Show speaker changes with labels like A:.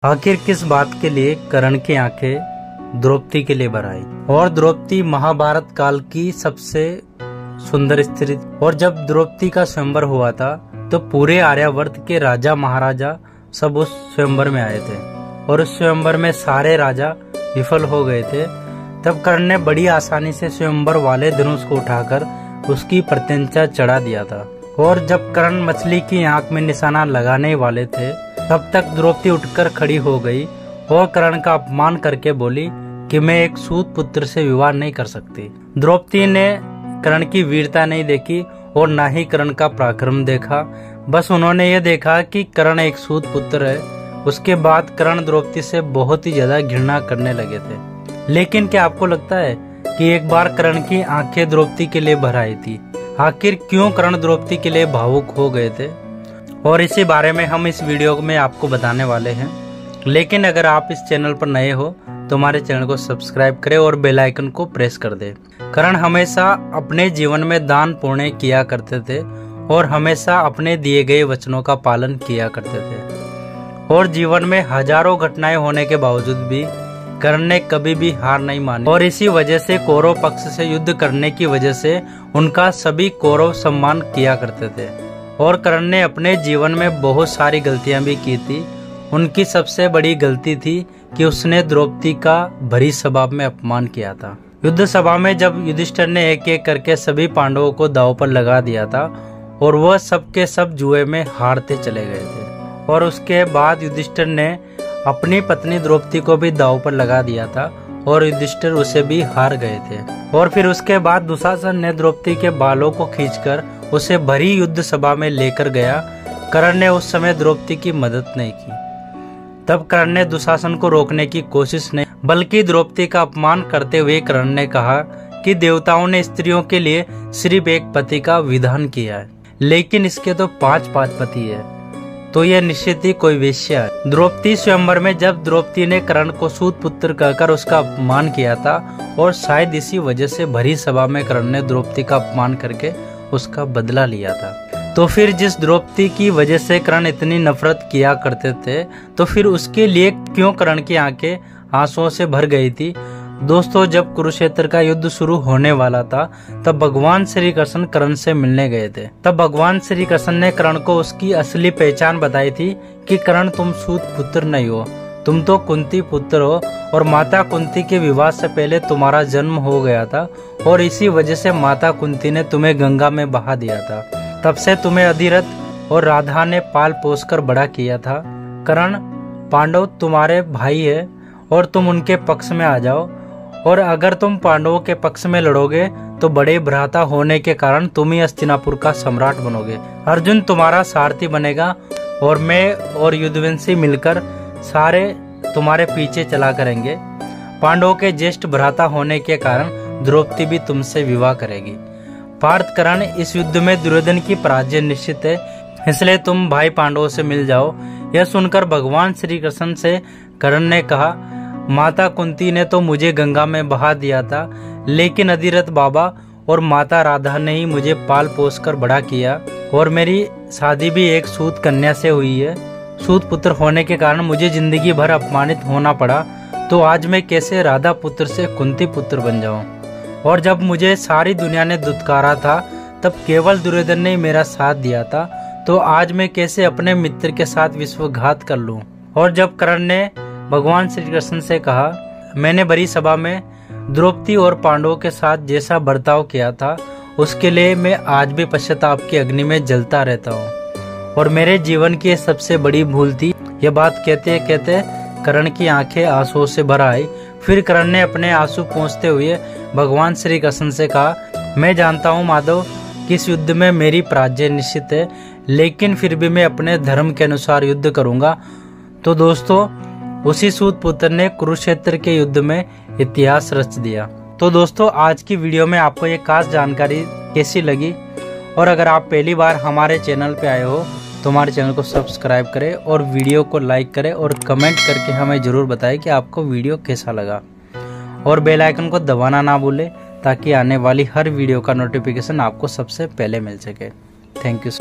A: आखिर किस बात के लिए कर्ण की आंखें द्रौपदी के लिए भर आई। और द्रौपदी महाभारत काल की सबसे सुंदर स्त्री। और जब द्रौपदी का स्वयंवर हुआ था तो पूरे आर्यावर्त के राजा महाराजा सब उस स्वयंवर में आए थे और उस स्वयंवर में सारे राजा विफल हो गए थे। तब कर्ण ने बड़ी आसानी से स्वयंवर वाले धनुष को उठाकर उसकी प्रत्यंचा चढ़ा दिया था। और जब कर्ण मछली की आंख में निशाना लगाने वाले थे तब तक द्रौपदी उठकर खड़ी हो गई और कर्ण का अपमान करके बोली कि मैं एक सूत पुत्र से विवाह नहीं कर सकती। द्रौपदी ने कर्ण की वीरता नहीं देखी और ना ही कर्ण का पराक्रम देखा। बस उन्होंने ये देखा कि कर्ण एक सूत पुत्र है। उसके बाद कर्ण द्रौपदी से बहुत ही ज्यादा घृणा करने लगे थे। लेकिन क्या आपको लगता है कि एक बार कर्ण की आंखें द्रौपदी के लिए भर आई थी? आखिर क्यों कर्ण द्रौपदी के लिए भावुक हो गए थे? और इसी बारे में हम इस वीडियो में आपको बताने वाले हैं। लेकिन अगर आप इस चैनल पर नए हो तो हमारे चैनल को सब्सक्राइब करें और बेल आइकन को प्रेस कर दें। कर्ण हमेशा अपने जीवन में दान पुण्य किया करते थे और हमेशा अपने दिए गए वचनों का पालन किया करते थे। और जीवन में हजारों घटनाएं होने के बावजूद भी कर्ण ने कभी भी हार नहीं मानी। और इसी वजह से कौरव पक्ष से युद्ध करने की वजह से उनका सभी कौरव सम्मान किया करते थे। और कर्ण ने अपने जीवन में बहुत सारी गलतियां भी की थी। उनकी सबसे बड़ी गलती थी कि उसने द्रौपदी का भरी सभा में अपमान किया था। युद्ध सभा में जब युधिष्ठिर ने एक एक करके सभी पांडवों को दांव पर लगा दिया था और वह सबके सब जुए में हारते चले गए थे। और उसके बाद युधिष्ठिर ने अपनी पत्नी द्रौपदी को भी दांव पर लगा दिया था और युधिष्ठिर उसे भी हार गए थे। और फिर उसके बाद दुशासन ने द्रौपदी के बालों को खींचकर उसे भरी युद्ध सभा में लेकर गया। कर्ण ने उस समय द्रौपदी की मदद नहीं की। तब कर्ण ने दुशासन को रोकने की कोशिश नहीं बल्कि द्रौपदी का अपमान करते हुए कर्ण ने कहा कि देवताओं ने स्त्रियों के लिए सिर्फ एक पति का विधान किया है, लेकिन इसके तो 5 पति है, तो यह निश्चित ही कोई वेश्या है। द्रौपदी स्वयंवर में जब द्रौपदी ने कर्ण को सूत पुत्र कहकर उसका अपमान किया था और शायद इसी वजह से भरी सभा में कर्ण ने द्रौपदी का अपमान करके उसका बदला लिया था। तो फिर जिस द्रौपदी की वजह से कर्ण इतनी नफरत किया करते थे तो फिर उसके लिए क्यों कर्ण की आंखें आंसुओं से भर गई थी? दोस्तों, जब कुरुक्षेत्र का युद्ध शुरू होने वाला था तब भगवान श्री कृष्ण कर्ण से मिलने गए थे। तब भगवान श्री कृष्ण ने कर्ण को उसकी असली पहचान बताई थी कि कर्ण, तुम सूत पुत्र नहीं हो, तुम तो कुंती पुत्र हो और माता कुंती के विवाह से पहले तुम्हारा जन्म हो गया था और इसी वजह से माता कुंती ने तुम्हें गंगा में बहा दिया था। तब से तुम्हें अधिरथ और राधा ने पाल पोस कर बड़ा किया था। कर्ण, पांडव तुम्हारे भाई है और तुम उनके पक्ष में आ जाओ। और अगर तुम पांडवों के पक्ष में लड़ोगे तो बड़े भ्राता होने के कारण तुम ही हस्तिनापुर का सम्राट बनोगे। अर्जुन तुम्हारा सारथी बनेगा और मैं और युद्धवंशी मिलकर सारे तुम्हारे पीछे चला करेंगे। पांडवों के ज्येष्ठ भ्राता होने के कारण द्रौपदी भी तुमसे विवाह करेगी। पार्थ, कर्ण, इस युद्ध में दुर्योधन की पराजय निश्चित है, इसलिए तुम भाई पांडवों से मिल जाओ। यह सुनकर भगवान श्री कृष्ण से कर्ण ने कहा, माता कुंती ने तो मुझे गंगा में बहा दिया था, लेकिन अधिरथ बाबा और माता राधा ने ही मुझे पाल पोस कर बड़ा किया और मेरी शादी भी एक सूत कन्या से हुई है। सूत पुत्र होने के कारण मुझे जिंदगी भर अपमानित होना पड़ा, तो आज मैं कैसे राधा पुत्र से कुंती पुत्र बन जाऊं? और जब मुझे सारी दुनिया ने दुत्कारा था तब केवल दुर्योधन ने मेरा साथ दिया था, तो आज मैं कैसे अपने मित्र के साथ विश्वघात कर लूं? और जब कर्ण ने भगवान श्री कृष्ण से कहा, मैंने बड़ी सभा में द्रौपदी और पांडवों के साथ जैसा बर्ताव किया था उसके लिए मैं आज भी पश्चाताप की अग्नि में जलता रहता हूँ और मेरे जीवन की सबसे बड़ी भूल थी। यह बात कहते कहते कर्ण की आंखें आंसुओं से भर आई। फिर कर्ण ने अपने आंसू पोंछते हुए भगवान श्री कृष्ण से कहा, मैं जानता हूँ माधव कि इस युद्ध में मेरी पराजय निश्चित है, लेकिन फिर भी मैं अपने धर्म के अनुसार युद्ध करूंगा। तो दोस्तों, उसी सूत पुत्र ने कुरुक्षेत्र के युद्ध में इतिहास रच दिया। तो दोस्तों, आज की वीडियो में आपको ये खास जानकारी कैसी लगी? और अगर आप पहली बार हमारे चैनल पे आए हो तो हमारे चैनल को सब्सक्राइब करें और वीडियो को लाइक करें और कमेंट करके हमें जरूर बताएं कि आपको वीडियो कैसा लगा। और बेल आइकन को दबाना ना भूलें ताकि आने वाली हर वीडियो का नोटिफिकेशन आपको सबसे पहले मिल सके। Thank you.